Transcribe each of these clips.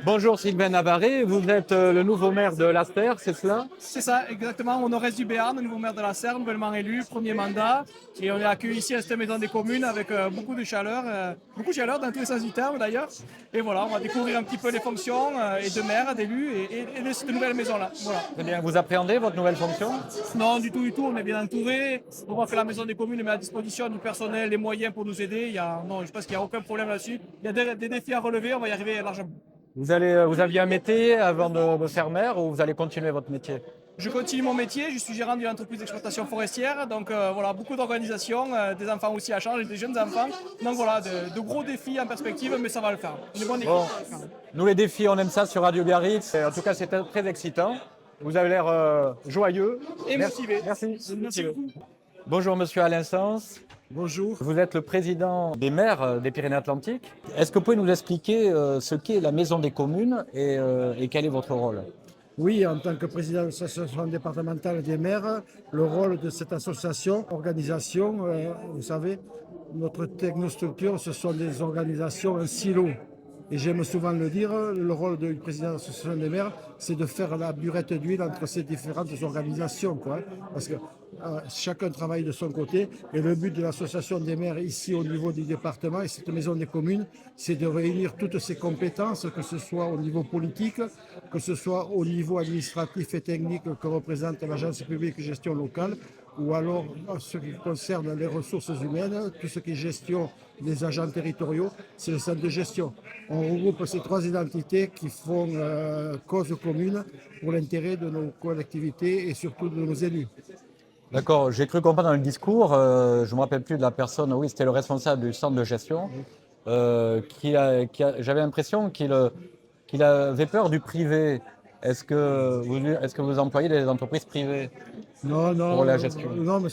Bonjour Sylvain Navarret, vous êtes le nouveau maire de La Serre, c'est cela? C'est ça, exactement. Au nord-est du Béarn, nouveau maire de la Serre, nouvellement élu, premier mandat. Et on est accueilli ici à cette maison des communes avec beaucoup de chaleur dans tous les sens du terme d'ailleurs. Et voilà, on va découvrir un petit peu les fonctions et de maire, d'élu et de cette nouvelle maison-là. Voilà. Très bien, vous appréhendez votre nouvelle fonction? Non, du tout, on est bien entouré. On voit que la maison des communes met à disposition du personnel, les moyens pour nous aider. Non, je pense qu'il n'y a aucun problème là-dessus. Il y a des défis à relever, on va y arriver largement. Vous aviez un métier avant de faire maire ou vous allez continuer votre métier? Je continue mon métier, je suis gérant d'une entreprise d'exploitation forestière, donc voilà, beaucoup d'organisation, des enfants aussi à charge, des jeunes enfants. Donc voilà, de gros défis en perspective, mais ça va le faire. Une bonne équipe. Bon, nous les défis, on aime ça sur Radio Biarritz. En tout cas, c'est très excitant. Vous avez l'air joyeux. Et Merci. motivé. Merci. Bonjour Monsieur Alain Sens. Bonjour. Vous êtes le président des maires des Pyrénées-Atlantiques. Est-ce que vous pouvez nous expliquer ce qu'est la Maison des communes et quel est votre rôle? Oui, en tant que président de l'association départementale des maires, le rôle de cette association, organisation, vous savez, notre technostructure, ce sont des organisations, un silo. Et j'aime souvent le dire, le rôle du président de l'association des maires, c'est de faire la burette d'huile entre ces différentes organisations, quoi. Parce que chacun travaille de son côté. Et le but de l'association des maires ici au niveau du département et cette maison des communes, c'est de réunir toutes ces compétences, que ce soit au niveau politique, que ce soit au niveau administratif et technique que représente l'Agence publique de gestion locale, ou alors en ce qui concerne les ressources humaines, tout ce qui est gestion des agents territoriaux, c'est le centre de gestion. On regroupe ces trois identités qui font cause commune pour l'intérêt de nos collectivités et surtout de nos élus. D'accord, j'ai cru comprendre dans le discours, je ne me rappelle plus de la personne, oui, c'était le responsable du centre de gestion, j'avais l'impression qu'il avait peur du privé. Est-ce que vous employez des entreprises privées Non, pour la gestion? non, mais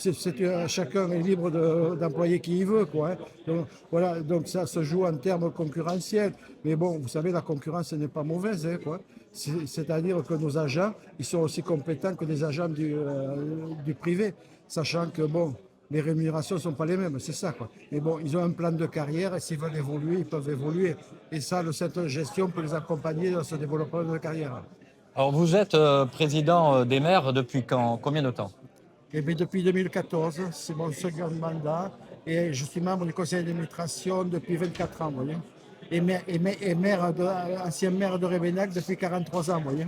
chacun est libre d'employer qui il veut, quoi, hein. Donc, voilà, donc ça se joue en termes concurrentiels. Mais bon, vous savez, la concurrence n'est pas mauvaise, hein, quoi. C'est-à-dire que nos agents, ils sont aussi compétents que des agents du privé, sachant que, bon, les rémunérations ne sont pas les mêmes, c'est ça, quoi. Mais bon, ils ont un plan de carrière et s'ils veulent évoluer, ils peuvent évoluer. Et ça, le centre de gestion peut les accompagner dans ce développement de carrière. Alors vous êtes président des maires depuis quand? Combien de temps? Eh bien, depuis 2014, c'est mon second mandat et je suis membre du conseil d'administration depuis 24 ans, vous voyez. Ancien maire de Révenac depuis 43 ans, vous voyez.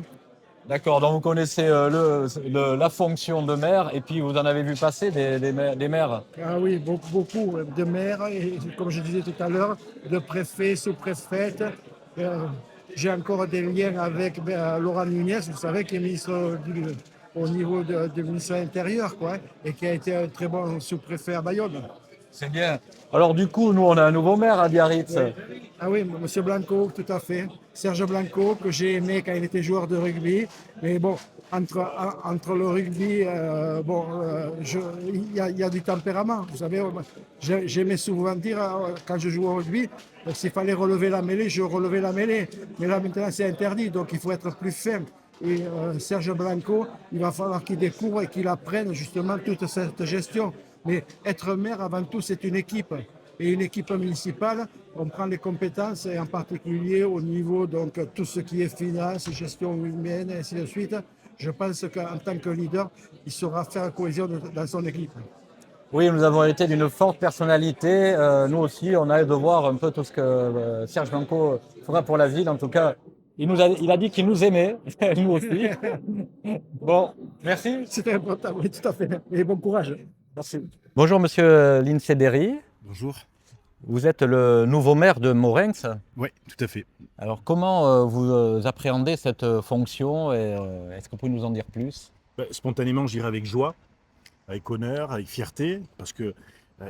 D'accord, donc vous connaissez la fonction de maire et puis vous en avez vu passer des maires. Ah oui, beaucoup de maires et, comme je disais tout à l'heure, de préfets, sous-préfètes. Euh, j'ai encore des liens avec Laurent Nunez, vous savez, qui est ministre au niveau du ministère intérieur, quoi, et qui a été un très bon sous-préfet à Bayonne. C'est bien. Alors du coup, nous on a un nouveau maire à Biarritz. Ah oui, Monsieur Blanco, tout à fait. Serge Blanco, que j'ai aimé quand il était joueur de rugby. Mais bon, entre le rugby, il y a du tempérament. Vous savez, j'aimais souvent dire, quand je jouais au rugby, s'il fallait relever la mêlée, je relevais la mêlée. Mais là, maintenant, c'est interdit, donc il faut être plus fin. Et Serge Blanco, il va falloir qu'il découvre et qu'il apprenne justement toute cette gestion. Mais être maire, avant tout, c'est une équipe. Et une équipe municipale, on prend les compétences, et en particulier au niveau, donc, tout ce qui est finance, gestion humaine, et ainsi de suite. Je pense qu'en tant que leader, il saura faire cohésion dans son équipe. Oui, nous avons été d'une forte personnalité. Nous aussi, on a hâte de voir un peu tout ce que Serge Blanco fera pour la ville. En tout cas, il a dit qu'il nous aimait, nous aussi. Bon, merci. C'était important, oui, tout à fait. Et bon courage. Merci. Bonjour Monsieur Lincederi. Bonjour. Vous êtes le nouveau maire de Morenx. Oui, tout à fait. Alors comment vous appréhendez cette fonction et est-ce que vous pouvez nous en dire plus? Spontanément, j'irai avec joie, avec honneur, avec fierté, parce que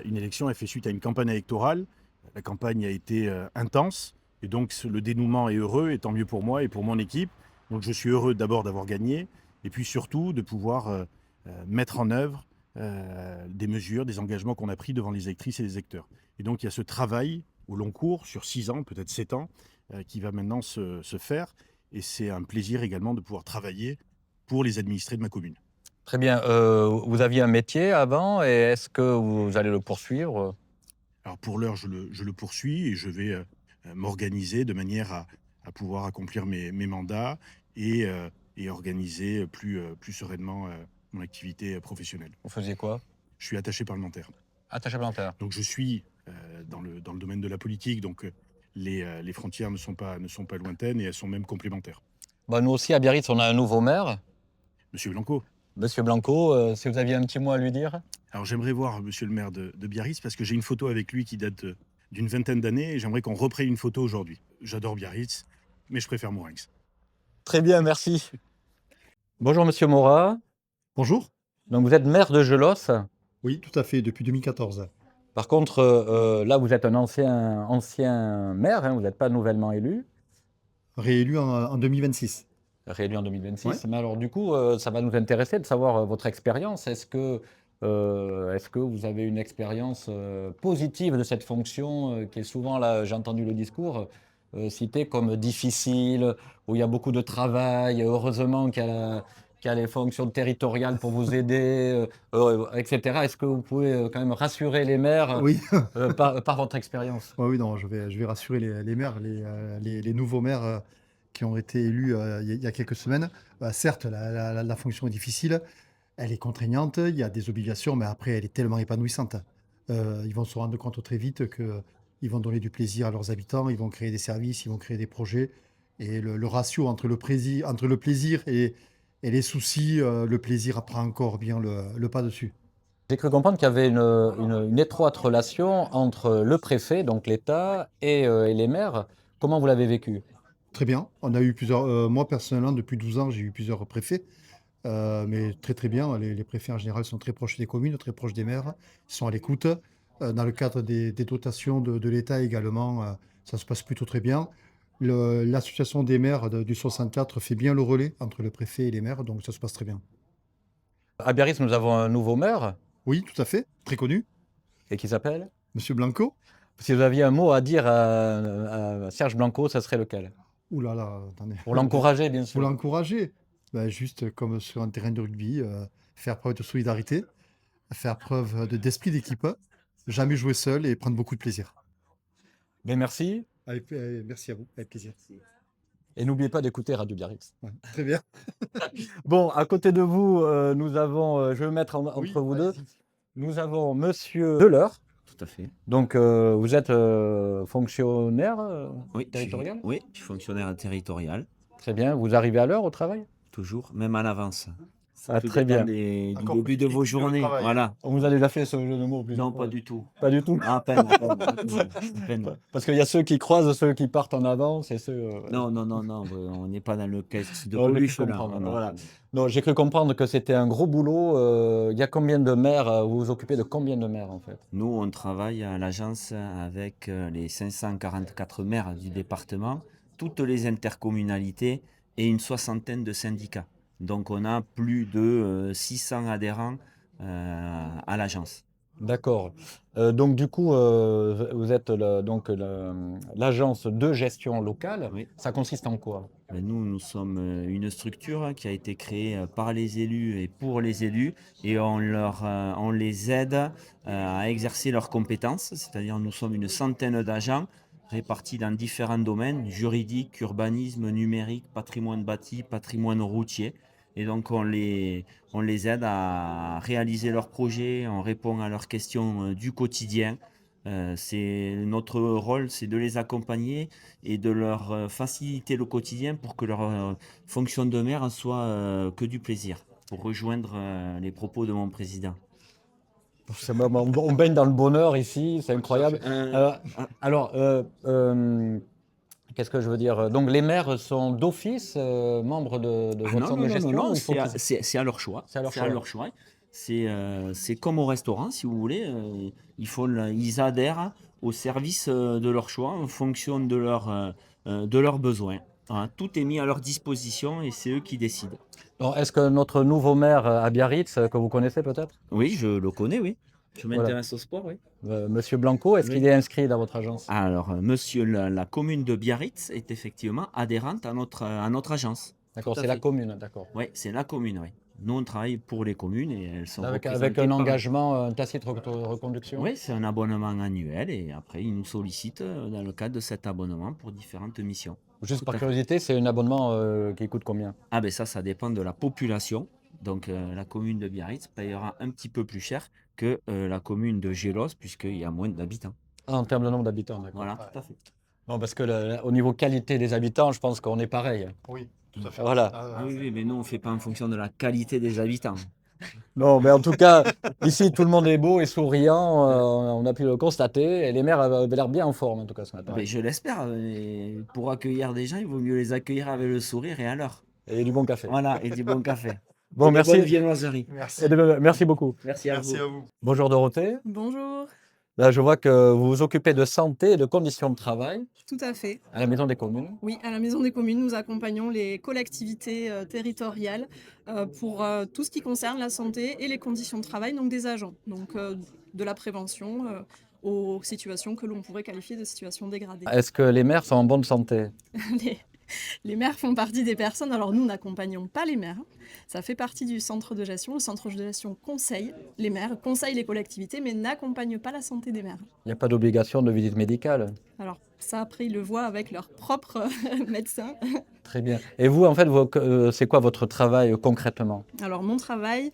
une élection, elle fait suite à une campagne électorale. La campagne a été intense, et donc le dénouement est heureux, et tant mieux pour moi et pour mon équipe. Donc je suis heureux d'abord d'avoir gagné, et puis surtout de pouvoir mettre en œuvre des mesures, des engagements qu'on a pris devant les électrices et les électeurs. Et donc il y a ce travail au long cours, sur 6 ans, peut-être 7 ans, qui va maintenant se faire. Et c'est un plaisir également de pouvoir travailler pour les administrés de ma commune. Très bien. Vous aviez un métier avant et est-ce que vous allez le poursuivre? Alors pour l'heure, je le poursuis et je vais m'organiser de manière à à pouvoir accomplir mes mandats et organiser plus sereinement mon activité professionnelle. Vous faisiez quoi? Je suis attaché parlementaire. Attaché parlementaire. Donc je suis dans le domaine de la politique, donc les frontières ne sont pas lointaines et elles sont même complémentaires. Bah, nous aussi, à Biarritz, on a un nouveau maire, Monsieur Blanco, Monsieur Blanco. Si vous aviez un petit mot à lui dire. alors j'aimerais voir monsieur le maire de Biarritz parce que j'ai une photo avec lui qui date d'une vingtaine d'années et j'aimerais qu'on reprenne une photo aujourd'hui. J'adore Biarritz, mais je préfère Mourenx. Très bien, merci. Bonjour Monsieur Morat. Bonjour. Donc vous êtes maire de Gelos. Oui, tout à fait, depuis 2014. Par contre, là, vous êtes un ancien maire, hein, vous n'êtes pas nouvellement élu, Réélu en 2026. réélu en 2026. Ouais. Mais alors, du coup, ça va nous intéresser de savoir votre expérience. Est-ce que vous avez une expérience positive de cette fonction qui est souvent, là, j'ai entendu le discours, cité comme difficile, où il y a beaucoup de travail, heureusement qu'il y a les fonctions territoriales pour vous aider, etc. Est-ce que vous pouvez quand même rassurer les maires Oui, par votre expérience? ouais, oui, non, je vais rassurer les maires, les nouveaux maires qui ont été élus il y a quelques semaines. Certes, la fonction est difficile, elle est contraignante, il y a des obligations, mais après, elle est tellement épanouissante. Ils vont se rendre compte très vite qu'ils vont donner du plaisir à leurs habitants, ils vont créer des services, ils vont créer des projets. Et le ratio entre le plaisir et les soucis, le plaisir prend encore bien le pas dessus. J'ai cru comprendre qu'il y avait une étroite relation entre le préfet, donc l'État, et les maires. Comment vous l'avez vécu? Très bien. On a eu plusieurs. Moi, personnellement, depuis 12 ans, j'ai eu plusieurs préfets. Mais très, très bien. Les préfets, en général, sont très proches des communes, très proches des maires. Ils sont à l'écoute. Dans le cadre des dotations de l'État également, ça se passe plutôt très bien. L'association des maires du 64 fait bien le relais entre le préfet et les maires, donc ça se passe très bien. À Biarritz, nous avons un nouveau maire, Oui, tout à fait. Très connu. et qui s'appelle? Monsieur Blanco. Si vous aviez un mot à dire à Serge Blanco, ça serait lequel? Ouh là là, attendez. Pour l'encourager, bien Pour sûr. l'encourager. Ben, juste comme sur un terrain de rugby, faire preuve de solidarité, faire preuve d'esprit d'équipe, jamais jouer seul et prendre beaucoup de plaisir. Ben, merci. Merci à vous, avec plaisir. Et n'oubliez pas d'écouter Radio Biarritz. Ouais, très bien. Bon, à côté de vous, nous avons, je vais me mettre entre Oui, vous deux, allez-y. nous avons Monsieur Deleur. Tout à fait. Donc, vous êtes fonctionnaire Oui, territorial? oui, je suis fonctionnaire territorial, Très bien. Vous arrivez à l'heure au travail? toujours, même en avance. Ah, Tout très dépend bien. du Encore début de plus vos vite que le journées. travail. Voilà. On vous a déjà fait ce jeu de mots plusieurs Non, fois. pas du tout. Pas du tout. À peine, à peine, à peine, à peine. Parce qu'il y a ceux qui croisent, ceux qui partent en avance et ceux. Non, non, non, non, on n'est pas dans le caisse de On l'a cru Coluche là. comprendre, Non, voilà. non. Non, j'ai cru comprendre que c'était un gros boulot. Il y a combien de maires? Vous vous occupez de combien de maires en fait? Nous, on travaille à l'agence avec les 544 maires du département, toutes les intercommunalités et une soixantaine de syndicats. Donc, on a plus de 600 adhérents à l'agence. D'accord. Donc du coup, vous êtes l'agence de gestion locale. Oui. Ça consiste en quoi? Nous sommes une structure qui a été créée par les élus et pour les élus et on les aide à exercer leurs compétences, c'est-à-dire nous sommes une centaine d'agents répartis dans différents domaines, juridique, urbanisme, numérique, patrimoine bâti, patrimoine routier. Et donc on les aide à réaliser leurs projets, on répond à leurs questions du quotidien. Notre rôle, c'est de les accompagner et de leur faciliter le quotidien pour que leur fonction de maire soit que du plaisir, pour rejoindre les propos de mon président. On baigne dans le bonheur ici, c'est incroyable. Alors, qu'est-ce que je veux dire? Donc les maires sont d'office membres de Ah votre non, centre non, de non, gestion? non, Ou il faut qu'ils- c'est à leur choix. C'est à leur C'est choix. à leur choix. C'est comme au restaurant, si vous voulez. Ils adhèrent au service de leur choix en fonction de leurs besoins. Voilà, tout est mis à leur disposition et c'est eux qui décident. Alors, est-ce que notre nouveau maire à Biarritz, que vous connaissez peut-être, Oui, je le connais, oui. Je Voilà. m'intéresse au sport, oui. Monsieur Blanco, est-ce Oui. qu'il est inscrit dans votre agence? Alors, monsieur, la commune de Biarritz est effectivement adhérente à notre agence. D'accord, tout à c'est la fait. commune, d'accord. Oui, c'est la commune, oui. Nous, on travaille pour les communes et elles sont Avec représentées un par- engagement, un tacite reconduction? Oui, c'est un abonnement annuel et après, ils nous sollicitent dans le cadre de cet abonnement pour différentes missions. Juste Tout par à fait. curiosité, c'est un abonnement qui coûte combien? Ah ben ça dépend de la population. Donc la commune de Biarritz payera un petit peu plus cher que la commune de Gélos, puisqu'il y a moins d'habitants. Ah, en termes de nombre d'habitants, d'accord. Voilà, tout à fait. Non, parce que au niveau qualité des habitants, je pense qu'on est pareil. Oui, tout à fait. Voilà. Ah oui, oui, mais nous, on ne fait pas en fonction de la qualité des habitants. Non, mais en tout cas, ici, tout le monde est beau et souriant. On a pu le constater. Et les maires avaient l'air bien en forme, en tout cas, ce matin. Ben, je l'espère. Et pour accueillir des gens, il vaut mieux les accueillir avec le sourire et à l'heure. Et du bon café. Voilà, et du bon café. Bon, Et de merci. bonne viennoiserie. Merci. Merci beaucoup. Merci à vous. vous. Bonjour Dorothée. Bonjour, Là, je vois que vous vous occupez de santé et de conditions de travail tout à fait. à la Maison des communes. Oui, à la Maison des communes, nous accompagnons les collectivités territoriales pour tout ce qui concerne la santé et les conditions de travail donc des agents. Donc de la prévention aux situations que l'on pourrait qualifier de situations dégradées. Est-ce que les maires sont en bonne santé? Les, les maires font partie des personnes. Alors nous n'accompagnons pas les maires. Ça fait partie du centre de gestion. Le centre de gestion conseille les maires, conseille les collectivités, mais n'accompagne pas la santé des maires. Il n'y a pas d'obligation de visite médicale. Alors ça, après, ils le voient avec leur propre médecin. Très bien. Et vous, en fait, c'est quoi votre travail concrètement? Alors mon travail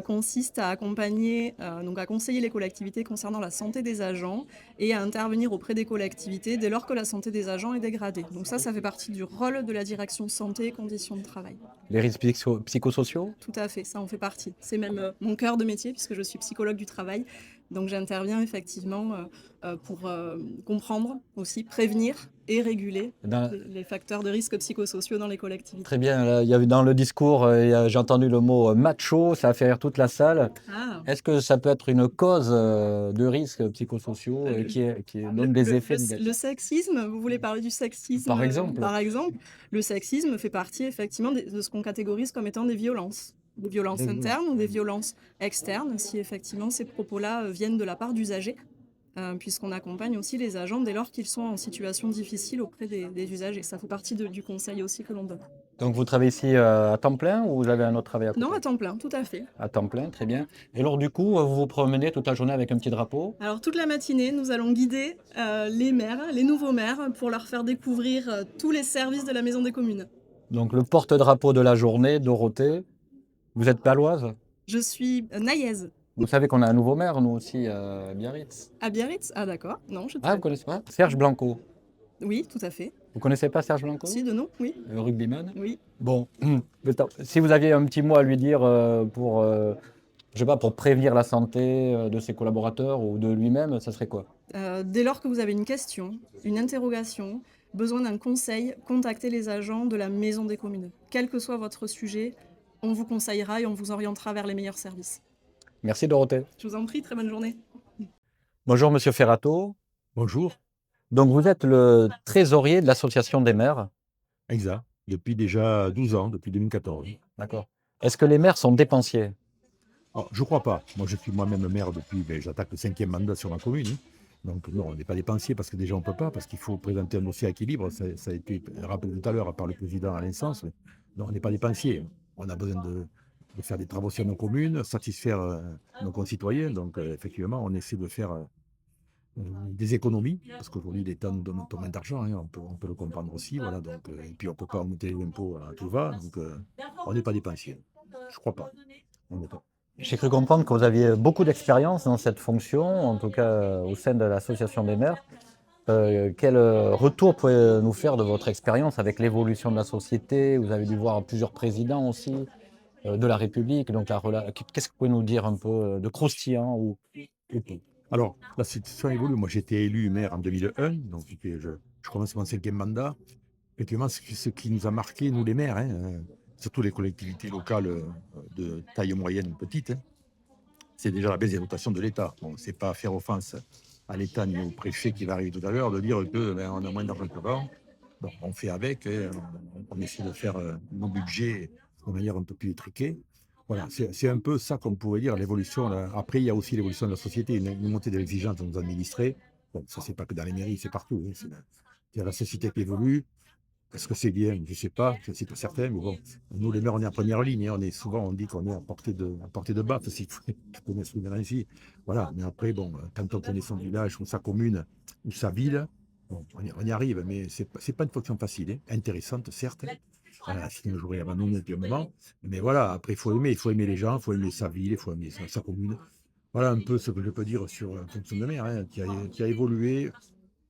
consiste à accompagner, donc à conseiller les collectivités concernant la santé des agents et à intervenir auprès des collectivités dès lors que la santé des agents est dégradée. Donc ça fait partie du rôle de la direction santé et conditions de travail. Les risques psychosociaux? Tout à fait, ça en fait partie. C'est même mon cœur de métier puisque je suis psychologue du travail. Donc j'interviens effectivement pour comprendre aussi, prévenir et réguler les facteurs de risque psychosociaux dans les collectivités. Très bien. Là, il y avait dans le discours, j'ai entendu le mot macho, ça a fait rire toute la salle. Ah. Est-ce que ça peut être une cause de risques psychosociaux qui donne des effets négatifs? Le sexisme, vous voulez parler du sexisme Par exemple. Par exemple, le sexisme fait partie effectivement de ce qu'on catégorise comme étant des violences. Des violences internes ou des violences externes, si effectivement ces propos-là viennent de la part d'usagers, puisqu'on accompagne aussi les agents dès lors qu'ils sont en situation difficile auprès des usagers. Ça fait partie du conseil aussi que l'on donne. Donc vous travaillez ici à temps plein ou vous avez un autre travail à côté? Non, à temps plein, tout à fait. À temps plein, très bien. Et alors du coup, vous vous promenez toute la journée avec un petit drapeau? Alors toute la matinée, nous allons guider les maires, les nouveaux maires, pour leur faire découvrir tous les services de la Maison des communes. Donc le porte-drapeau de la journée, Dorothée. Vous êtes paloise? Je suis naïaise. Vous savez qu'on a un nouveau maire, nous aussi, à Biarritz. À Biarritz? Ah d'accord, non, je Ah, vous connaissez pas? Serge Blanco. Oui, tout à fait. Vous connaissez pas Serge Blanco? Si, de nom, oui. Rugbyman? Oui. Bon, si vous aviez un petit mot à lui dire pour, je sais pas, pour prévenir la santé de ses collaborateurs ou de lui-même, ça serait quoi? Dès lors que vous avez une question, une interrogation, besoin d'un conseil, contactez les agents de la Maison des communes. Quel que soit votre sujet, on vous conseillera et on vous orientera vers les meilleurs services. Merci Dorothée. Je vous en prie, très bonne journée. Bonjour Monsieur Ferrato. Bonjour, Donc vous êtes le trésorier de l'association des maires. exact. Depuis déjà 12 ans, depuis 2014. D'accord. Est-ce que les maires sont dépensiers? Alors, je crois pas. Moi, je suis moi-même maire depuis, j'attaque le 5e mandat sur ma commune, hein. Donc, non, on n'est pas dépensier parce que déjà, on ne peut pas, parce qu'il faut présenter un dossier à équilibre. Ça a été rappelé tout à l'heure par le président Alain Sens. Non, on n'est pas dépensier. On a besoin de faire des travaux sur nos communes, satisfaire nos concitoyens. Donc, effectivement, on essaie de faire des économies, parce qu'aujourd'hui, l'État nous donne un peu moins d'argent, hein, on peut le comprendre aussi. Voilà, donc, et puis, on ne peut pas augmenter les impôts à tout va. Donc, on n'est pas dépensier. Je crois pas. On n'est pas. J'ai cru comprendre que vous aviez beaucoup d'expérience dans cette fonction, en tout cas au sein de l'association des maires. Quel retour pouvez-vous nous faire de votre expérience avec l'évolution de la société? Vous avez dû voir plusieurs présidents aussi de la République. Donc qu'est-ce que vous pouvez nous dire un peu de croustillant ou pas? Alors, la situation évolue. Moi, j'ai été élu maire en 2001, donc je commence mon 5e mandat. Effectivement, ce qui nous a marqué, nous les maires, hein, surtout les collectivités locales de taille moyenne ou petite, hein, c'est déjà la baisse des dotations de l'État. Bon, c'est pas faire offense à l'État ni au préfet qui va arriver tout à l'heure de dire que on a moins d'argent qu'avant. Bon, on fait avec, hein, on essaie de faire nos budgets de manière un peu plus étriquée. Voilà, c'est un peu ça qu'on pourrait dire, l'évolution. Après, il y a aussi l'évolution de la société, une montée de l'exigence de nos administrés. Bon, ça, c'est pas que dans les mairies, c'est partout, hein, c'est la société qui évolue. Est-ce que c'est bien? Je ne sais pas, je sais pas certain, mais bon, nous les maires, on est en première ligne, hein, on dit qu'on est à portée de baffe, si je peux m'exprimer ainsi. Voilà, mais après, bon, quand on connaît son village ou sa commune ou sa ville, Bon, on y arrive, mais c'est pas une fonction facile, hein. Intéressante, certes. Sinon, j'aurais abandonné depuis un moment. Mais voilà, après, il faut aimer les gens, il faut aimer sa ville, il faut aimer sa commune. Voilà un peu ce que je peux dire sur la fonction de maire, hein, qui a évolué,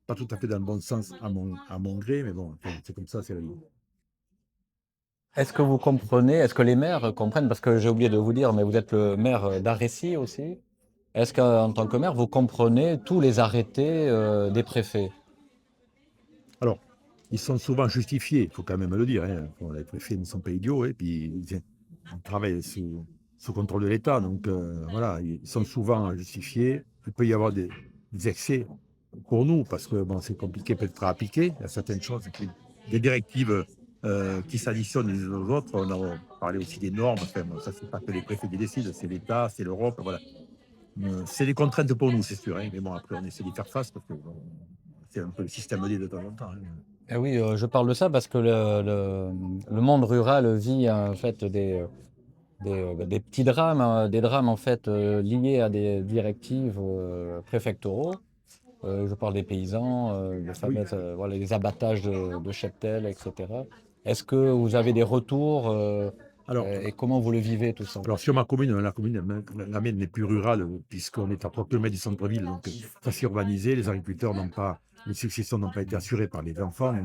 pas tout à fait dans le bon sens à mon gré, mais bon, enfin, c'est comme ça, c'est la vie. Est-ce que vous comprenez, est-ce que les maires comprennent, parce que j'ai oublié de vous dire, mais vous êtes le maire d'Arrécy aussi. Est-ce qu'en tant que maire, vous comprenez tous les arrêtés des préfets? Alors, ils sont souvent justifiés, il faut quand même le dire, hein. Bon, les préfets ne sont pas idiots, et puis ils travaillent sous contrôle de l'État, donc voilà, ils sont souvent justifiés. Il peut y avoir des excès pour nous, parce que bon, c'est compliqué peut-être à appliquer. Il y a certaines choses, des directives qui s'additionnent les unes aux autres. On a parlé aussi des normes, enfin, bon, ça c'est pas que les préfets qui décident, c'est l'État, c'est l'Europe, voilà. C'est des contraintes pour nous, c'est sûr, hein, mais bon, après on essaie d'y faire face, parce que bon, c'est un peu le système D de temps en temps, hein. Eh oui, je parle de ça parce que le monde rural vit en fait des petits drames, des drames en fait liés à des directives préfectoraux. Je parle des paysans, les fameuses, voilà, les abattages de cheptels, etc. Est-ce que vous avez des retours Alors, et comment vous le vivez tout ça? Alors sur ma commune, la mienne n'est plus rurale puisqu'on est à 3 km du centre-ville, donc ça s'est urbanisé, les successions n'ont pas été assurées par les enfants.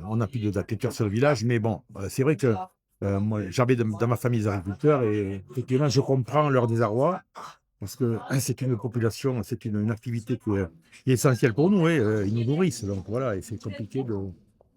On n'a plus d'agriculteurs sur le village, mais bon, c'est vrai que moi, j'avais dans ma famille des agriculteurs et effectivement, je comprends leur désarroi parce que c'est une population, c'est une activité qui est essentielle pour nous, hein, ils nous nourrissent, donc voilà, et c'est compliqué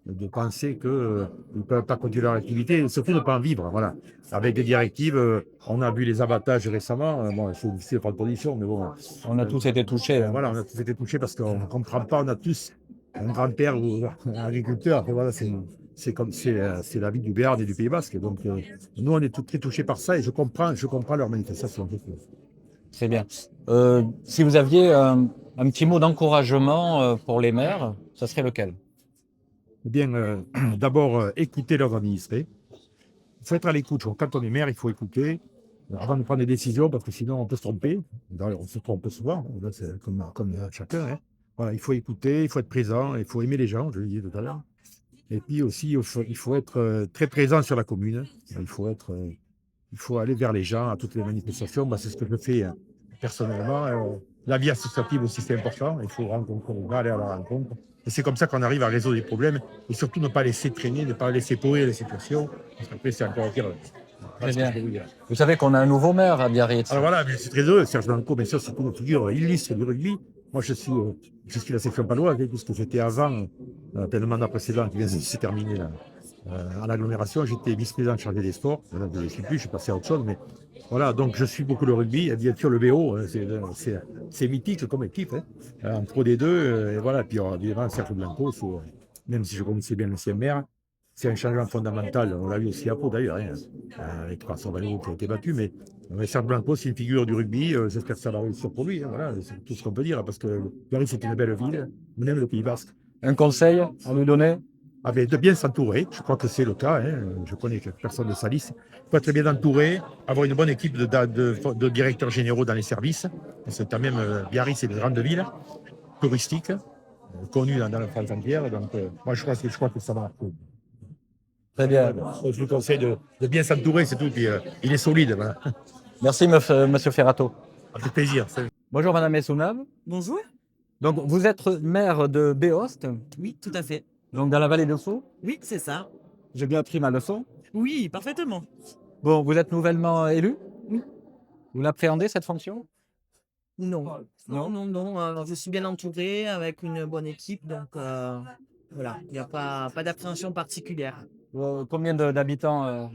de penser qu'ils ne peuvent pas continuer leur activité, et surtout ne pas en vivre. Voilà. Avec des directives, on a vu les abattages récemment. Bon, c'est difficile de faire de production, mais bon. On a tous été touchés, hein. Voilà, on a tous été touchés parce qu'on ne comprend pas. On a tous un grand-père ou un agriculteur. Et voilà, c'est la vie du Béarn et du Pays Basque. Donc, nous, on est très touchés par ça et je comprends leur manifestation. C'est bien. Si vous aviez un petit mot d'encouragement pour les maires, ça serait lequel? Eh bien, d'abord, écouter leurs administrés. Il faut être à l'écoute. Quand on est maire, il faut écouter avant de prendre des décisions, parce que sinon on peut se tromper. D'ailleurs, on se trompe souvent, là, c'est comme chacun, hein. Voilà, il faut écouter, il faut être présent, il faut aimer les gens, je le disais tout à l'heure. Et puis aussi, il faut être très présent sur la commune. Il faut aller vers les gens à toutes les manifestations. Bah, c'est ce que je fais personnellement. La vie associative aussi, c'est important. Il faut rencontrer les gens, aller à la rencontre. Et c'est comme ça qu'on arrive à résoudre les problèmes. Et surtout, ne pas laisser traîner, ne pas laisser pourrir les situations. Parce qu'après, c'est encore pire. Très bien. Vous savez qu'on a un nouveau maire à Biarritz. Alors voilà, je suis très heureux. Serge Blanco, bien sûr, c'est une figure illustre du rugby. Moi, je suis la section paloise, puisque j'étais avant, le mandat précédent qui vient de se terminer là, à l'agglomération. J'étais vice-président chargé des sports. Là, je ne suis plus, je suis passé à autre chose. Mais voilà, donc je suis beaucoup le rugby. Et bien sûr, le BO, c'est mythique comme équipe, hein, en Pro D2. Et voilà, puis évidemment, Serge Blanco, même si je connaissais bien l'ancien maire, c'est un changement fondamental. On l'a vu aussi à Pau d'ailleurs, hein, avec Vincent Valero qui a été battu. Mais Serge Blanco, c'est une figure du rugby. J'espère que ça va réussir pour lui, hein, voilà, c'est tout ce qu'on peut dire, parce que Paris, c'est une belle ville, même le Pays Basque. Un conseil à nous donner? De bien s'entourer, je crois que c'est le cas, hein. Je connais quelques personnes de Salis. Il faut être bien entouré, avoir une bonne équipe de directeurs généraux dans les services. C'est quand même, Biarritz, c'est une grande ville touristique, connue dans la France entière. Donc, moi, je crois que ça va. Très bien. Je vous conseille de bien s'entourer, c'est tout. Puis, il est solide. Voilà. Merci, monsieur Ferrato. Avec plaisir. Bonjour, madame Essounave. Bonjour. Donc, vous êtes maire de Béost, Oui, tout à fait. donc dans la vallée de Sceaux. Oui, c'est ça. J'ai bien appris ma leçon. Oui, parfaitement. Bon, vous êtes nouvellement élu? Oui. Vous l'appréhendez, cette fonction? Non, non. Je suis bien entouré avec une bonne équipe, donc voilà, il n'y a pas d'appréhension particulière. Combien d'habitants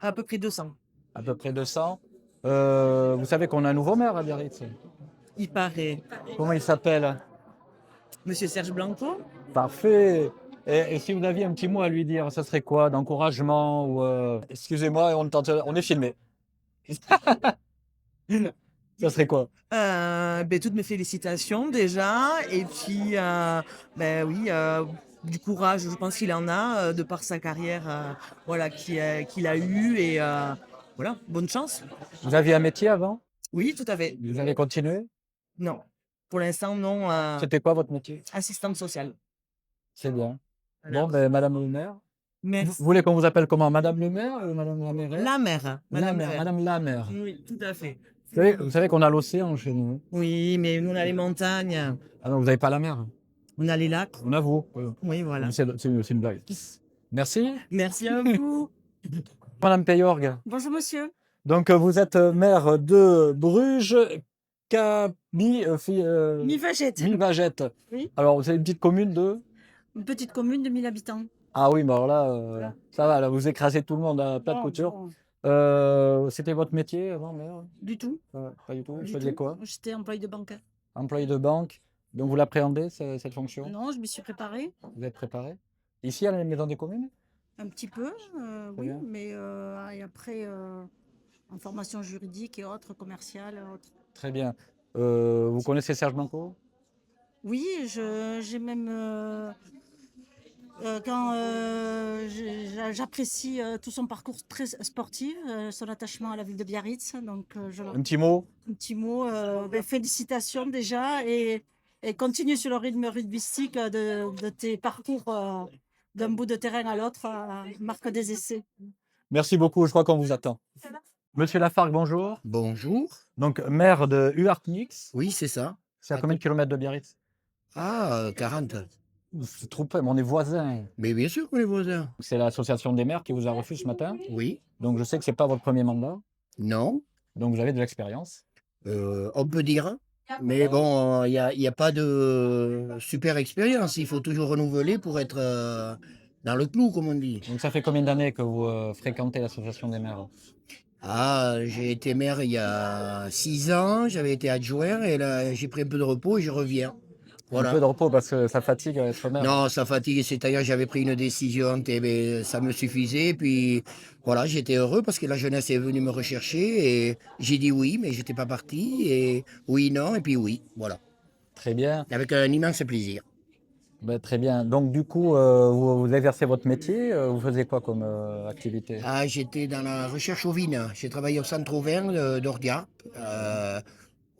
À peu près 200. À peu près 200. Vous savez qu'on a un nouveau maire à Biarritz. Il paraît. Comment il s'appelle? Monsieur Serge Blanco? Parfait. Et si vous aviez un petit mot à lui dire, ça serait quoi? D'encouragement ou excusez-moi, on est filmé. Ça serait quoi? Toutes mes félicitations déjà, et puis oui, du courage, je pense qu'il en a de par sa carrière voilà, qu'il a eu, et voilà, bonne chance. Vous aviez un métier avant? Oui, tout à fait. Vous avez continué? Non. pour l'instant, non. C'était quoi votre métier? Assistante sociale. C'est bien. Voilà. Bon, ben, Madame le maire. Vous Merci. voulez qu'on vous appelle comment? Madame le maire ou Madame la mairesse? La mère. La Madame mère, Vert. Madame la maire. Oui, tout à fait. Vous savez qu'on a l'océan chez nous. Oui, mais nous, on a les montagnes, Ah non, vous n'avez pas la mer. on a les lacs. On a vous. Oui, voilà. C'est une blague. Merci. Merci à vous. Madame Payorgue. Bonjour monsieur. Donc, vous êtes maire de Bruges, Mivagette, Mivagette. Oui. Alors, vous avez une petite commune de... une petite commune de 1000 habitants. Ah oui, mais alors là, ça va, là, vous écrasez tout le monde à plat de Non, couture. bon, C'était votre métier avant, maire? du tout. Pas du tout. Vous Du faisiez tout. quoi? J'étais employée de banque. Employé de banque. Donc, vous l'appréhendez, cette fonction? Non, je m'y suis préparée Vous êtes préparé? Ici, à la Maison des communes? un petit peu, oui, bien. mais et après en formation juridique et autres, commerciale, autres. Très bien. Vous connaissez Serge Blanco? Oui, j'ai même quand j'apprécie tout son parcours très sportif, son attachement à la ville de Biarritz, donc Un petit mot? un petit mot, félicitations déjà et continue sur le rythme rugbystique de tes parcours d'un bout de terrain à l'autre, marque des essais. Merci beaucoup, je crois qu'on vous attend. Monsieur Lafargue, bonjour. Bonjour. Donc, maire de Uhartnix. Oui, c'est ça. C'est à combien de kilomètres de Biarritz? Ah, 40. C'est trop peu, mais on est voisins. Mais bien sûr qu'on est voisins. C'est l'association des maires qui vous a reçu ce matin. Oui. Donc, je sais que ce n'est pas votre premier mandat. Non. Donc, vous avez de l'expérience. On peut dire. Mais bon, il n'y a pas de super expérience. Il faut toujours renouveler pour être dans le clou, comme on dit. Donc, ça fait combien d'années que vous fréquentez l'association des maires? Ah, j'ai été maire il y a 6 ans. J'avais été adjoint et là, j'ai pris un peu de repos et je reviens. Voilà. Un peu de repos parce que ça fatigue être maire. Non, ça fatigue. C'est-à-dire, j'avais pris une décision, ça me suffisait. Puis voilà, j'étais heureux parce que la jeunesse est venue me rechercher et j'ai dit oui, mais j'étais pas parti. Et oui, non, et puis oui, voilà. Très bien. Avec un immense plaisir. Ben, très bien. Donc, du coup, vous exercez votre métier. Vous faisiez quoi comme activité? Ah, j'étais dans la recherche ovine. J'ai travaillé au centre ovin d'Ordia,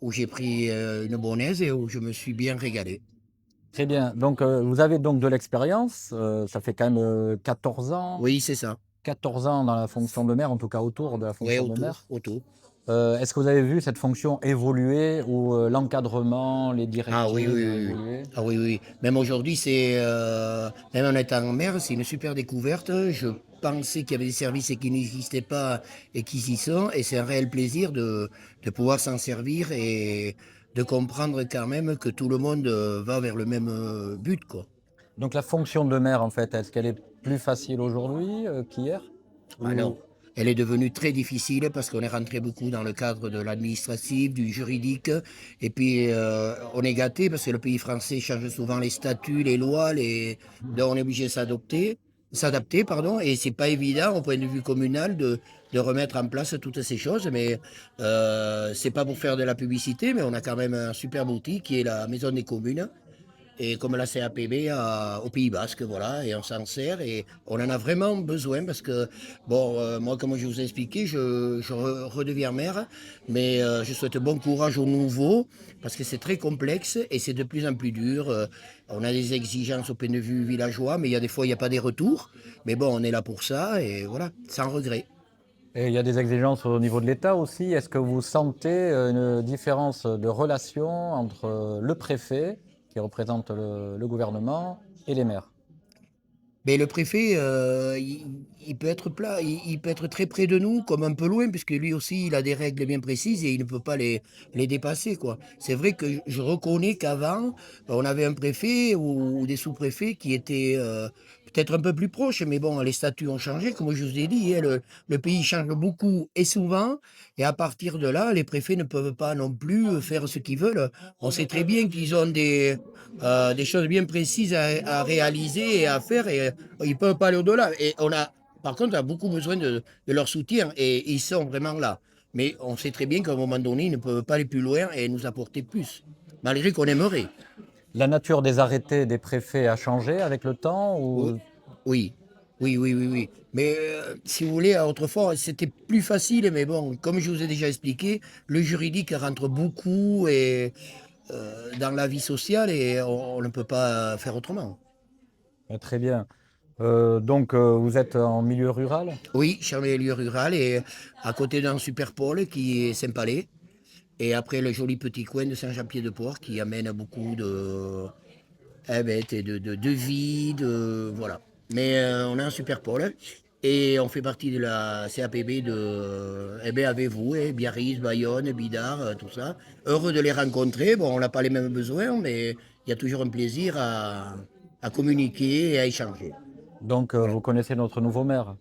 où j'ai pris une bonnaise et où je me suis bien régalé. Très bien. Donc, vous avez donc de l'expérience. Ça fait quand même 14 ans. Oui, c'est ça. 14 ans dans la fonction de maire, en tout cas autour de la Oui, fonction de maire. autour. Est-ce que vous avez vu cette fonction évoluer ou l'encadrement, les directives Ah oui, oui, ont oui. évolué? Ah oui, oui. Même aujourd'hui, même en étant maire, c'est une super découverte. Je pensais qu'il y avait des services qui n'existaient pas et qui y sont. Et c'est un réel plaisir de pouvoir s'en servir et de comprendre quand même que tout le monde va vers le même but, quoi. Donc la fonction de maire, en fait, est-ce qu'elle est plus facile aujourd'hui qu'hier? Ah non. Elle est devenue très difficile parce qu'on est rentré beaucoup dans le cadre de l'administratif, du juridique. Et puis, on est gâté parce que le pays français change souvent les statuts, les lois, donc on est obligé de s'adapter, pardon. Et c'est pas évident au point de vue communal de remettre en place toutes ces choses. Mais c'est pas pour faire de la publicité, mais on a quand même un superbe outil qui est la Maison des communes. Et comme la CAPB au Pays Basque, voilà, et on s'en sert et on en a vraiment besoin parce que, bon, moi, comme je vous ai expliqué, je redeviens maire, mais je souhaite bon courage aux nouveaux parce que c'est très complexe et c'est de plus en plus dur. On a des exigences au point de vue villageois, mais il y a des fois, il n'y a pas des retours. Mais bon, on est là pour ça et voilà, sans regret. Et il y a des exigences au niveau de l'État aussi. Est-ce que vous sentez une différence de relation entre le préfet, qui représente le gouvernement, et les maires? Mais le préfet, il peut être il peut être très près de nous, comme un peu loin, puisque lui aussi, il a des règles bien précises et il ne peut pas les dépasser, quoi. C'est vrai que je reconnais qu'avant, on avait un préfet ou des sous-préfets qui étaient peut-être un peu plus proches, mais bon, les statuts ont changé, comme je vous ai dit, hein, le pays change beaucoup et souvent, et à partir de là, les préfets ne peuvent pas non plus faire ce qu'ils veulent. On sait très bien qu'ils ont des choses bien précises à réaliser et à faire, et ils ne peuvent pas aller au-delà. Et par contre, on a beaucoup besoin de leur soutien, et ils sont vraiment là. Mais on sait très bien qu'à un moment donné, ils ne peuvent pas aller plus loin et nous apporter plus, malgré qu'on aimerait. La nature des arrêtés des préfets a changé avec le temps ou... Oui. Mais si vous voulez, autrefois, c'était plus facile, mais bon, comme je vous ai déjà expliqué, le juridique rentre beaucoup et dans la vie sociale et on ne peut pas faire autrement. Très bien. Donc, vous êtes en milieu rural? Oui, je suis en milieu rural et à côté d'un super pôle qui est Saint-Palais. Et après le joli petit coin de Saint-Jean-Pied-de-Port qui amène beaucoup de vie, voilà. Mais on est un super pôle et on fait partie de la CAPB avec vous, Biarritz, Bayonne, Bidart, tout ça. Heureux de les rencontrer. Bon, on n'a pas les mêmes besoins, mais il y a toujours un plaisir à communiquer et à échanger. Donc, vous connaissez notre nouveau maire?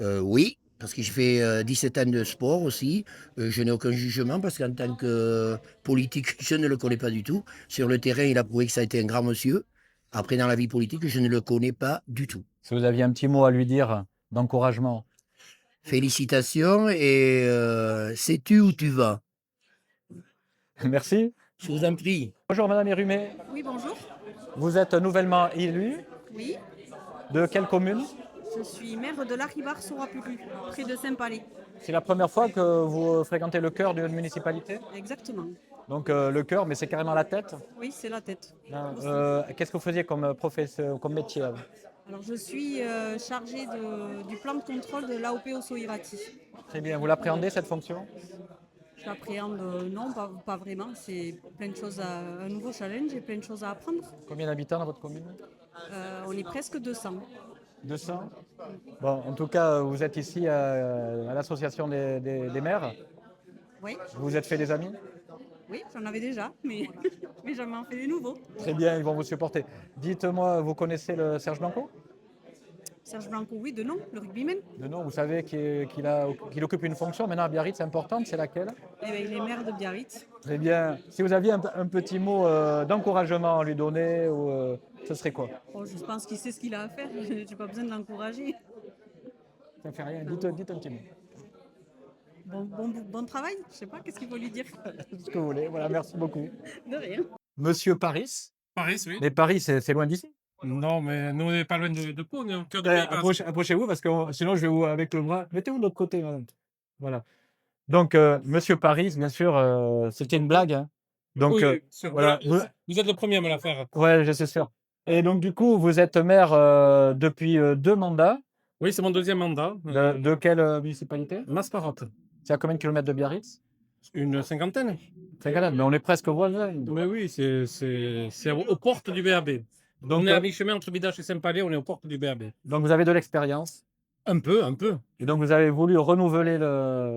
Oui, parce que j'ai fait 17 ans de sport aussi. Je n'ai aucun jugement parce qu'en tant que politique, je ne le connais pas du tout. Sur le terrain, il a prouvé que ça a été un grand monsieur. Après, dans la vie politique, je ne le connais pas du tout. Si vous aviez un petit mot à lui dire d'encouragement. Félicitations et sais-tu où tu vas? Merci. Je vous en prie. Bonjour Madame Hérumet. Oui, bonjour. Vous êtes nouvellement élue Oui, de quelle commune? je suis maire de Laribar-Sourapuru, près de Saint-Palais. C'est la première fois que vous fréquentez le cœur d'une municipalité? Exactement. Donc le cœur, mais c'est carrément la tête. Oui, c'est la tête. Qu'est-ce que vous faisiez comme professeur, comme métier avant? Alors, je suis chargée du plan de contrôle de l'AOP Osso-Irati. Très bien. Vous l'appréhendez cette fonction? Je l'appréhende, non, pas vraiment. C'est plein de choses, un nouveau challenge et plein de choses à apprendre. Combien d'habitants dans votre commune? On est presque 200. 200. Bon, en tout cas, vous êtes ici à l'association des maires. Oui, Vous vous êtes fait des amis? oui, j'en avais déjà, mais, mais j'en m'en fais des nouveaux. Très bien, ils vont vous supporter. Dites-moi, vous connaissez le Serge Blanco? Serge Blanco, oui, de nom, le rugbyman. De nom, vous savez qu'il occupe une fonction maintenant à Biarritz importante, c'est laquelle? Eh bien, il est maire de Biarritz. Très bien. Si vous aviez un petit mot d'encouragement à lui donner, ce serait quoi? Oh, je pense qu'il sait ce qu'il a à faire, je n'ai pas besoin de l'encourager. Ça ne fait rien, dites un petit mot. Bon travail, je sais pas, qu'est-ce qu'il faut lui dire? Ce que vous voulez, voilà, merci beaucoup. De rien. Monsieur Paris? Paris, oui. Mais Paris, c'est loin d'ici. Non, mais nous, on n'est pas loin de Pau, on est au cœur de Pays Basque. Approchez-vous parce que sinon je vais vous avec le bras. Mettez-vous de l'autre côté, madame. Voilà. Donc, Monsieur Paris, bien sûr, c'était une blague, hein. Donc, Oui, sûr. voilà. Vous êtes le premier à me la faire. Ouais, je suis sûr. Et donc, du coup, vous êtes maire depuis 2 mandats. Oui, c'est mon deuxième mandat. De quelle municipalité? Masparotte. C'est à combien de kilomètres de Biarritz? Une cinquantaine. C'est Canada, mais on est presque voisins. Mais oui, c'est aux portes du BAB. Donc, On est à mi-chemin entre Bidache et Saint-Palais, on est aux portes du BAB. donc, vous avez de l'expérience. Un peu, un peu. Et donc, vous avez voulu renouveler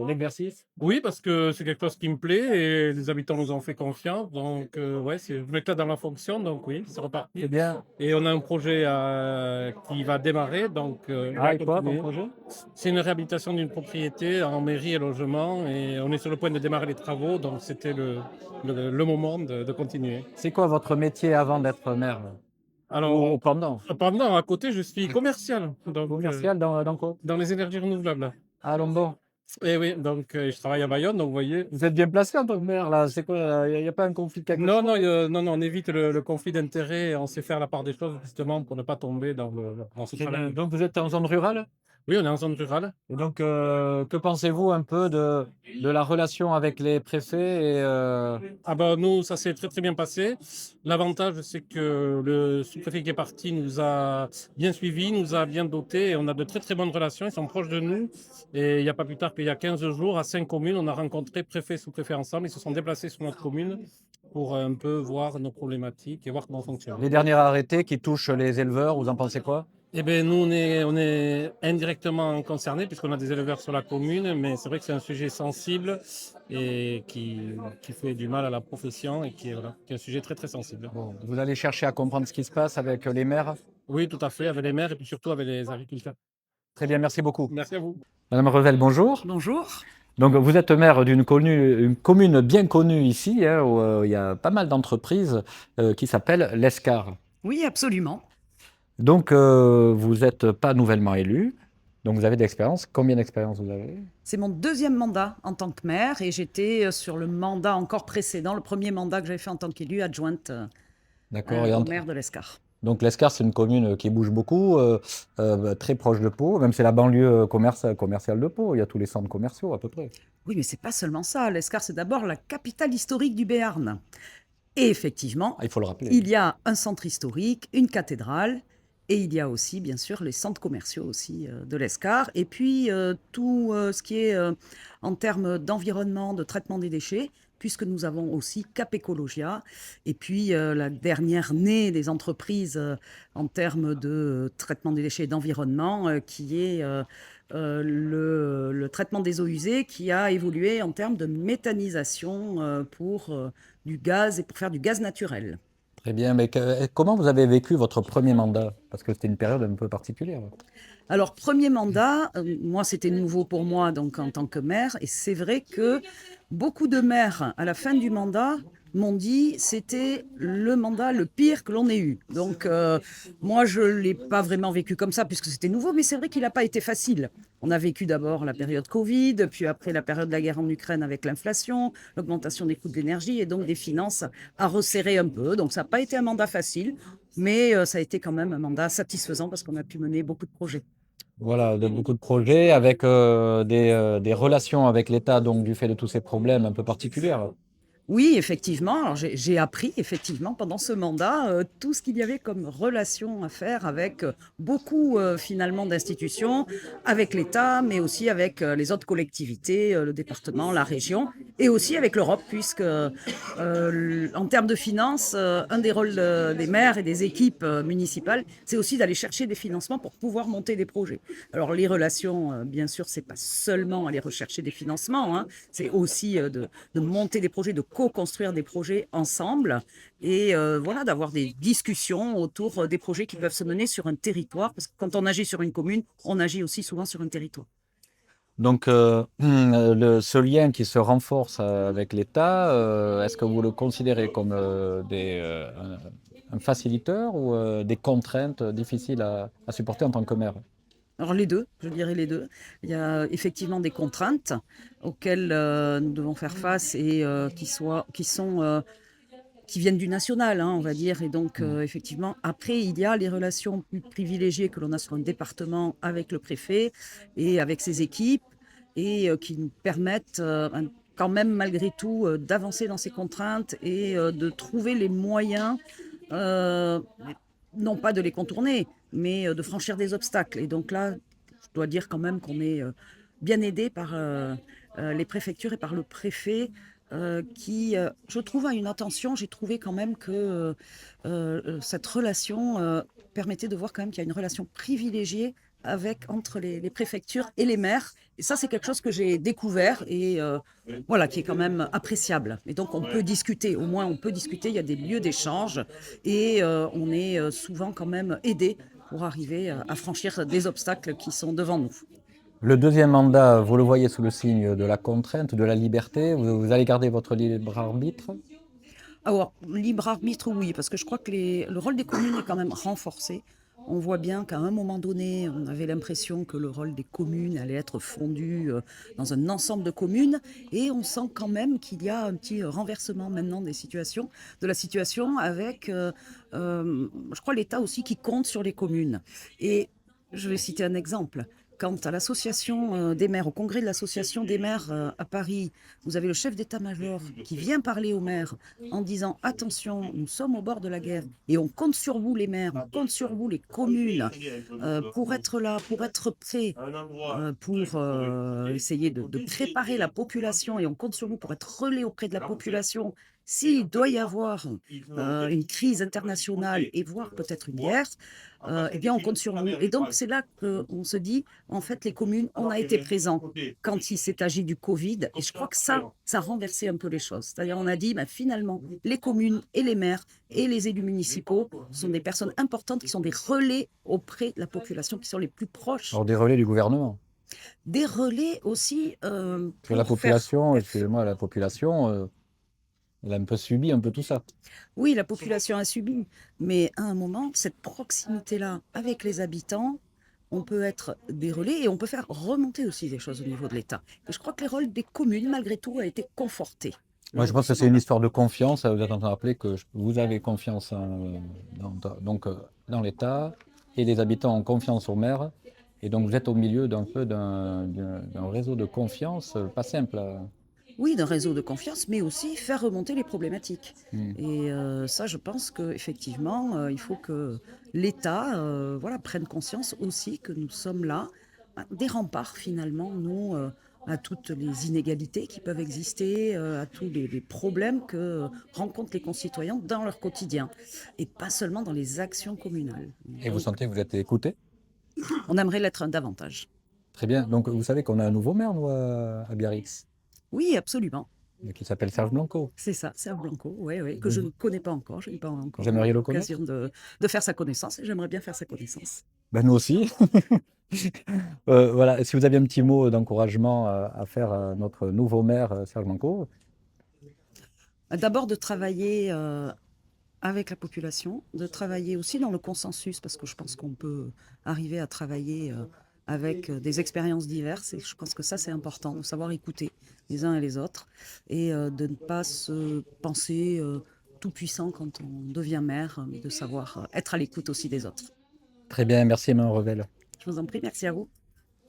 l'exercice. Oui, parce que c'est quelque chose qui me plaît et les habitants nous ont fait confiance. Donc, ouais, je m'éclate dans la fonction, donc oui, c'est reparti. C'est bien. Et on a un projet qui va démarrer. Donc, on va Et quoi, continuer. ton projet? C'est une réhabilitation d'une propriété en mairie et logement et on est sur le point de démarrer les travaux, donc c'était le moment de continuer. C'est quoi votre métier avant d'être maire? Alors, Ou pendant? pendant, à côté, je suis commercial, donc, Commercial dans quoi? dans les énergies renouvelables. À Lombard. Et oui, donc je travaille à Bayonne, donc vous voyez. Vous êtes bien placé en tant que maire, là. C'est quoi? Il n'y a pas un conflit de quelque Non, chose? non, on évite le conflit d'intérêts et on sait faire la part des choses justement pour ne pas tomber dans ce travail. Donc, vous êtes en zone rurale? Oui, on est en zone rurale. Et donc, que pensez-vous un peu de la relation avec les préfets Ah ben nous, ça s'est très très bien passé. L'avantage, c'est que le sous-préfet qui est parti nous a bien suivis, nous a bien dotés et on a de très très bonnes relations. Ils sont proches de nous. Et il n'y a pas plus tard qu'il y a 15 jours, à 5 communes, on a rencontré préfet, sous-préfet ensemble. Ils se sont déplacés sur notre commune pour un peu voir nos problématiques et voir comment on fonctionne. Les derniers arrêtés qui touchent les éleveurs, vous en pensez quoi? Eh bien, nous, on est indirectement concernés puisqu'on a des éleveurs sur la commune, mais c'est vrai que c'est un sujet sensible et qui fait du mal à la profession et qui est un sujet très très sensible. Bon, vous allez chercher à comprendre ce qui se passe avec les maires? Oui, tout à fait, avec les maires et puis surtout avec les agriculteurs. Très bien, merci beaucoup. Merci à vous. Madame Revel, bonjour. Bonjour. Donc, vous êtes maire d'une commune bien connue ici, hein, où il y a pas mal d'entreprises qui s'appelle l'Escar. Oui, absolument. Donc, vous n'êtes pas nouvellement élu, donc vous avez de l'expérience. Combien d'expérience vous avez? C'est mon deuxième mandat en tant que maire et j'étais sur le mandat encore précédent, le premier mandat que j'avais fait en tant qu'élue adjointe au maire de l'Escar. Donc l'Escar, c'est une commune qui bouge beaucoup, très proche de Pau, même c'est la banlieue commerciale de Pau, il y a tous les centres commerciaux à peu près. Oui, mais c'est pas seulement ça. L'Escar, c'est d'abord la capitale historique du Béarn. Et effectivement, il faut le rappeler. il y a un centre historique, une cathédrale, et il y a aussi, bien sûr, les centres commerciaux aussi de l'Escar. Et puis, tout ce qui est en termes d'environnement, de traitement des déchets, puisque nous avons aussi Cap Ecologia. Et puis, la dernière née des entreprises en termes de traitement des déchets et d'environnement, qui est le traitement des eaux usées, qui a évolué en termes de méthanisation pour du gaz et pour faire du gaz naturel. Très bien, mais comment vous avez vécu votre premier mandat? Parce que c'était une période un peu particulière. Alors, premier mandat, moi, c'était nouveau pour moi donc en tant que maire. Et c'est vrai que beaucoup de maires, à la fin du mandat, m'ont dit c'était le mandat le pire que l'on ait eu. Donc, moi, je ne l'ai pas vraiment vécu comme ça puisque c'était nouveau, mais c'est vrai qu'il n'a pas été facile. On a vécu d'abord la période Covid, puis après la période de la guerre en Ukraine avec l'inflation, l'augmentation des coûts de l'énergie et donc des finances à resserrer un peu. Donc, ça n'a pas été un mandat facile, mais ça a été quand même un mandat satisfaisant parce qu'on a pu mener beaucoup de projets. Voilà, beaucoup de projets avec des relations avec l'État, donc du fait de tous ces problèmes un peu particulières. Oui, effectivement. Alors, j'ai appris effectivement pendant ce mandat tout ce qu'il y avait comme relation à faire avec beaucoup finalement d'institutions, avec l'État, mais aussi avec les autres collectivités, le département, la région, et aussi avec l'Europe, puisque en termes de finances, un des rôles des maires et des équipes municipales, c'est aussi d'aller chercher des financements pour pouvoir monter des projets. Alors les relations, bien sûr, c'est pas seulement aller rechercher des financements, hein, c'est aussi de monter des projets, de co-construire des projets ensemble et voilà, d'avoir des discussions autour des projets qui peuvent se mener sur un territoire. Parce que quand on agit sur une commune, on agit aussi souvent sur un territoire. Donc, ce lien qui se renforce avec l'État, est-ce que vous le considérez comme un facilitateur ou des contraintes difficiles à supporter en tant que maire? Alors les deux, je dirais les deux. Il y a effectivement des contraintes auxquelles nous devons faire face et qui viennent du national, hein, on va dire. Et donc effectivement, après, il y a les relations plus privilégiées que l'on a sur un département avec le préfet et avec ses équipes et qui nous permettent quand même malgré tout d'avancer dans ces contraintes et de trouver les moyens, non pas de les contourner, mais de franchir des obstacles. Et donc là, je dois dire quand même qu'on est bien aidé par les préfectures et par le préfet qui, je trouve, a une attention. J'ai trouvé quand même que cette relation permettait de voir quand même qu'il y a une relation privilégiée entre les préfectures et les maires. Et ça, c'est quelque chose que j'ai découvert et voilà, qui est quand même appréciable. Et donc, on peut discuter, au moins on peut discuter, il y a des lieux d'échange et on est souvent quand même aidé pour arriver à franchir des obstacles qui sont devant nous. Le deuxième mandat, vous le voyez sous le signe de la contrainte, de la liberté. Vous allez garder votre libre arbitre? Alors, libre arbitre, oui, parce que je crois que le rôle des communes est quand même renforcé. On voit bien qu'à un moment donné, on avait l'impression que le rôle des communes allait être fondu dans un ensemble de communes. Et on sent quand même qu'il y a un petit renversement maintenant de la situation avec, je crois, l'État aussi qui compte sur les communes. Et je vais citer un exemple. Quand à l'association des maires, au congrès de l'association des maires à Paris, vous avez le chef d'état-major qui vient parler aux maires en disant « Attention, nous sommes au bord de la guerre et on compte sur vous les maires, on compte sur vous les communes pour être là, pour être prêts, pour essayer de préparer la population et on compte sur vous pour être relais auprès de la population. S'il doit y avoir une crise internationale et voire peut-être une guerre, eh bien on compte sur vous. » Et donc c'est là qu'on se dit, en fait les communes, on a été présents quand il s'est agi du Covid et je crois que ça a renversé un peu les choses. C'est-à-dire on a dit, finalement, les communes et les maires et les élus municipaux sont des personnes importantes qui sont des relais auprès de la population, qui sont les plus proches. Alors des relais du gouvernement? Des relais aussi. Parce que la population, excusez-moi, la population... Elle a un peu subi un peu tout ça. Oui, la population a subi, mais à un moment, cette proximité-là avec les habitants, on peut être des relais et on peut faire remonter aussi des choses au niveau de l'État. Et je crois que les rôles des communes, malgré tout, a été confortés. Moi, je pense que c'est une histoire de confiance. Vous êtes en train de rappeler que vous avez confiance dans l'État et les habitants ont confiance au maire. Et donc, vous êtes au milieu d'un réseau de confiance pas simple Oui, d'un réseau de confiance, mais aussi faire remonter les problématiques. Mm. Et ça, je pense qu'effectivement, il faut que l'État voilà, prenne conscience aussi que nous sommes là, des remparts finalement, nous, à toutes les inégalités qui peuvent exister, à tous les problèmes que rencontrent les concitoyens dans leur quotidien, et pas seulement dans les actions communales. Et vous Donc, sentez que vous êtes écouté? on aimerait l'être davantage. Très bien. Donc, vous savez qu'on a un nouveau maire, nous, à Biarritz, Oui, absolument. qui s'appelle Serge Blanco. C'est ça, Serge Blanco, ouais, que je ne connais pas encore. Je n'ai pas encore Vous aimeriez eu le connaître? l'occasion de faire sa connaissance et j'aimerais bien faire sa connaissance. Ben, nous aussi. Voilà. Si vous aviez un petit mot d'encouragement à faire à notre nouveau maire, Serge Blanco. D'abord de travailler avec la population, de travailler aussi dans le consensus, parce que je pense qu'on peut arriver à travailler avec des expériences diverses, et je pense que ça c'est important, de savoir écouter les uns et les autres, et de ne pas se penser tout puissant quand on devient maire, mais de savoir être à l'écoute aussi des autres. Très bien. Merci, Emmanuel Revel. Je vous en prie, merci à vous.